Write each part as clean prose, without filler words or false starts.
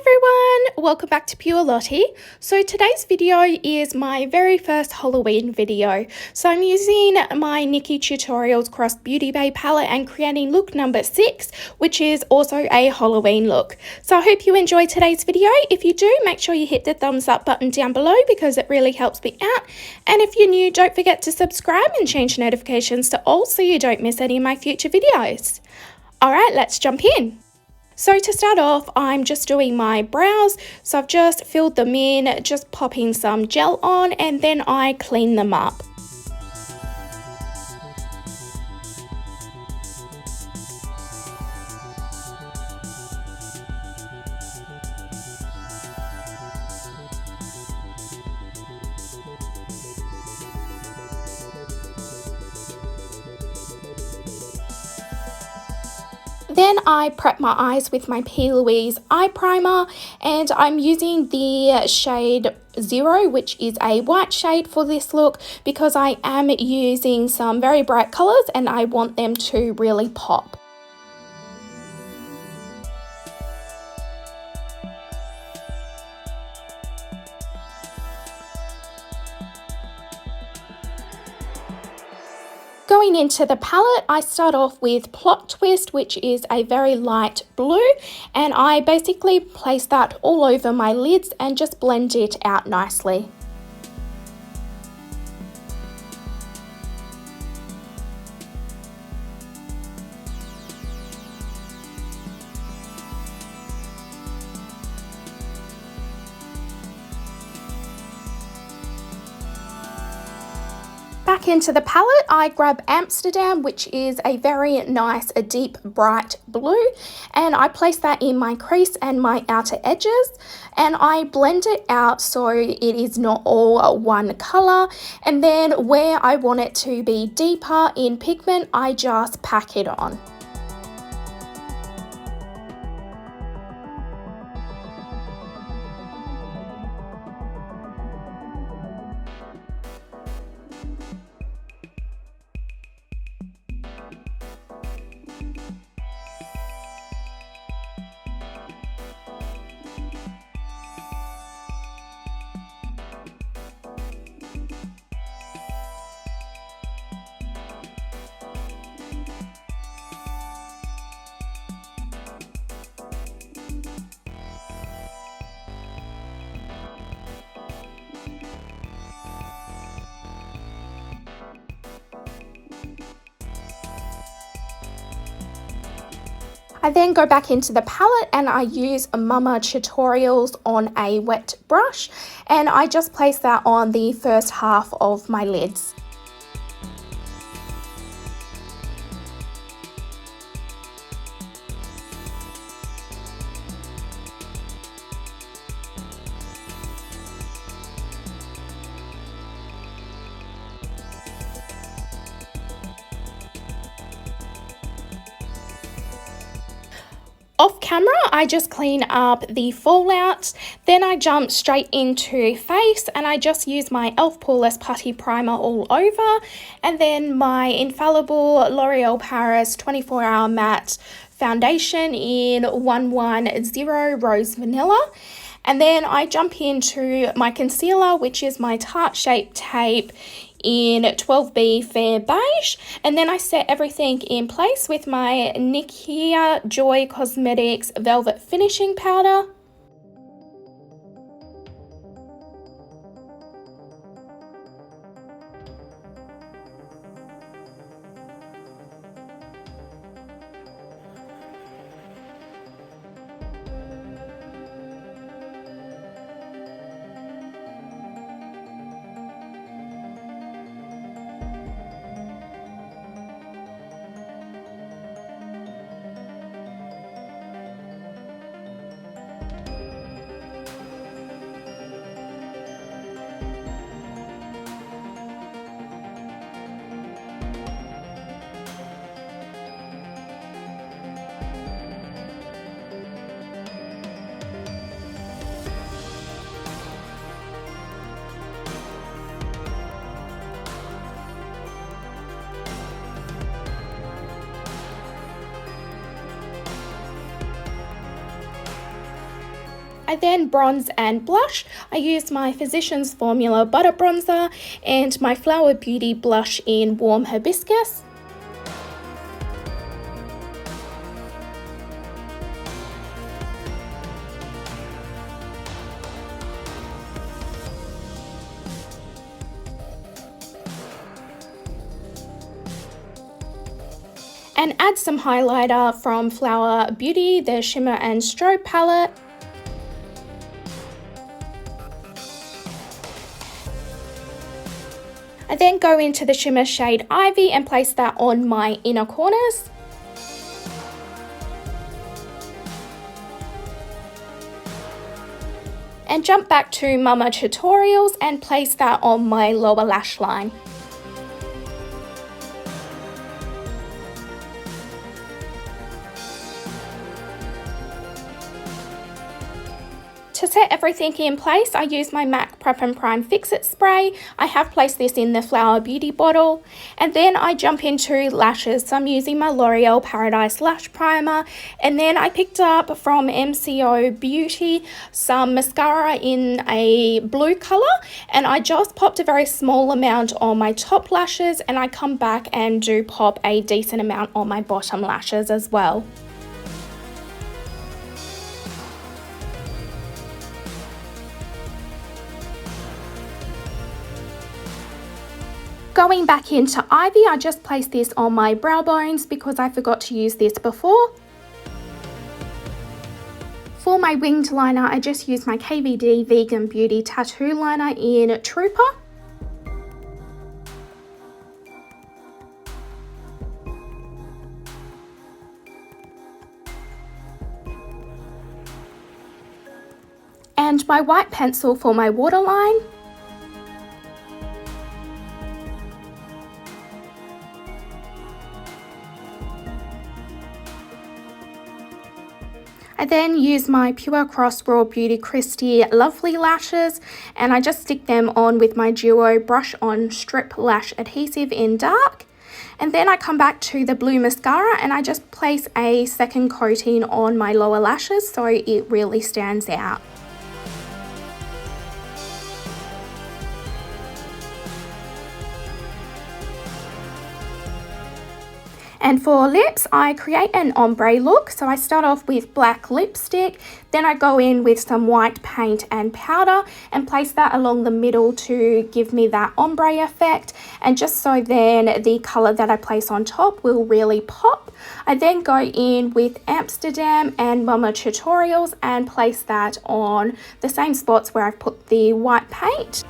everyone, welcome back to Pure Lottie. So today's video is my very first Halloween video. So I'm using my Nikkie Tutorialsxbeautybay palette and creating look number 6, which is also a Halloween look. So I hope you enjoy today's video. If you do, make sure you hit the thumbs up button down below because it really helps me out. And if you're new, don't forget to subscribe and change notifications to all so you don't miss any of my future videos. Alright, let's jump in. So to start off, I'm just doing my brows. So I've just filled them in, just popping some gel on, and then I clean them up. Then I prep my eyes with my P. Louise eye primer, and I'm using the shade 0, which is a white shade for this look because I am using some very bright colours and I want them to really pop. Going into the palette, I start off with Plot Twist, which is a very light blue, and I basically place that all over my lids and just blend it out nicely. Back into the palette, I grab Amsterdam, which is a very nice, a deep, bright blue, and I place that in my crease and my outer edges, and I blend it out so it is not all one colour, and then where I want it to be deeper in pigment, I just pack it on. I then go back into the palette and I use Mama Tutorials on a wet brush, and I just place that on the first half of my lids. Off camera, I just clean up the fallouts, then I jump straight into face and I just use my e.l.f. Poreless Putty Primer all over, and then my infallible L'Oreal Paris 24-Hour Matte Foundation in 110 Rose Vanilla. And then I jump into my concealer, which is my Tarte Shape Tape in 12B Fair Beige, and then I set everything in place with my Nikkie Joy Cosmetics Velvet Finishing Powder. I then bronze and blush. I use my Physicians Formula Butter Bronzer and my Flower Beauty blush in Warm Hibiscus. And add some highlighter from Flower Beauty, the Shimmer and Strobe palette. I then go into the shimmer shade Ivy and place that on my inner corners. And jump back to Mama Tutorials and place that on my lower lash line. To set everything in place, I use my MAC Prep and Prime Fix It spray. I have placed this in the Flower Beauty bottle. And then I jump into lashes. So I'm using my L'Oreal Paradise Lash Primer. And then I picked up from MCO Beauty some mascara in a blue colour. And I just popped a very small amount on my top lashes. And I come back and do pop a decent amount on my bottom lashes as well. Going back into Ivy, I just placed this on my brow bones because I forgot to use this before. For my winged liner, I just used my KVD Vegan Beauty Tattoo Liner in Trooper. And my white pencil for my waterline. I then use my Pure Cross Rawbeautykristi Lovely Lashes and I just stick them on with my Duo Brush On Strip Lash Adhesive in dark. And then I come back to the blue mascara and I just place a second coating on my lower lashes so it really stands out. And for lips, I create an ombre look. So I start off with black lipstick, then I go in with some white paint and powder and place that along the middle to give me that ombre effect. And just so then the color that I place on top will really pop. I then go in with Amsterdamn and Mama Tutorials and place that on the same spots where I've put the white paint.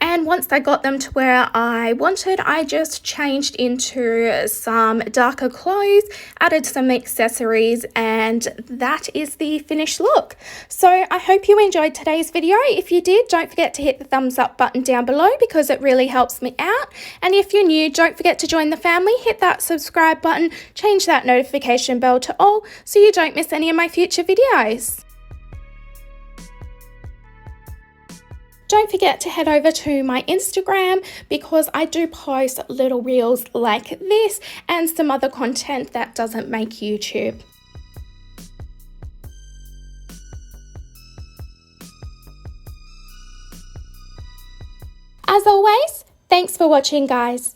And once I got them to where I wanted, I just changed into some darker clothes, added some accessories, and that is the finished look. So I hope you enjoyed today's video. If you did, don't forget to hit the thumbs up button down below because it really helps me out. And if you're new, don't forget to join the family, hit that subscribe button, change that notification bell to all so you don't miss any of my future videos. Don't forget to head over to my Instagram because I do post little reels like this and some other content that doesn't make YouTube. As always, thanks for watching, guys.